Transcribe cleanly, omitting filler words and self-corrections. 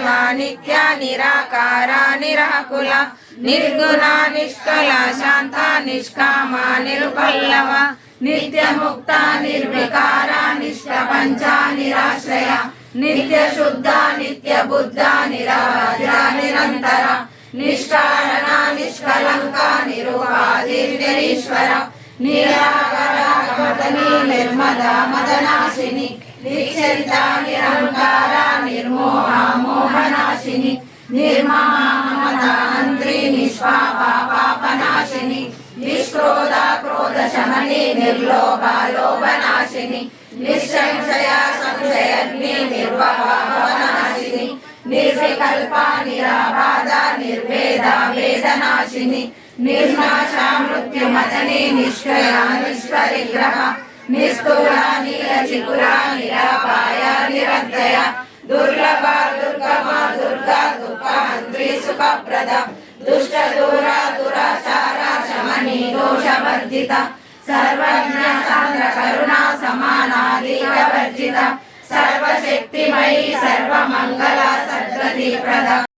निर्ममा नित्या निराकारा निराकुला निर्गुणा निष्कला शांता निष्कामा निरुपल्लवा नित्य मुक्ता निर्विकारा निष्प्रपंचा निराश्रया नित्य शुद्धा नित्य बुद्धा निराद्रा निरंतरा निष्कारणा निष्कलंका निरुपाधि निरीश्वरा निराकरा गमतनी निर्मदा मदनाशिनी निश्चरिता निरंकारा निर्मोहा मोहनाशिनी निर्ममा ममतान्त्री निष्पापा पापनाशिनी निष्क्रोधा क्रोध शमनी निर्लोभा लोभनाशिनी निःसंशया संशयग्नि निर्भवनाशिनी निर्विकल्पा निराबाधा निर्वेदा वेदनाशिनी निर्नाशा मृत्युमदनी निष्क्रिया निष्परिग्रह निस्तूला नीलचिकुरा निरापाया निरन्तया दुर्लभा दुर्गमा दुर्गा दुःखहन्त्री सुखप्रदा दुष्ट दूरा दुराचारा शमनी दोषवर्जिता सर्वज्ञ सान्द्र करुणा समानाधिकवर्जिता सर्वशक्तिमयी सर्वमङ्गला सद्गति प्रदा।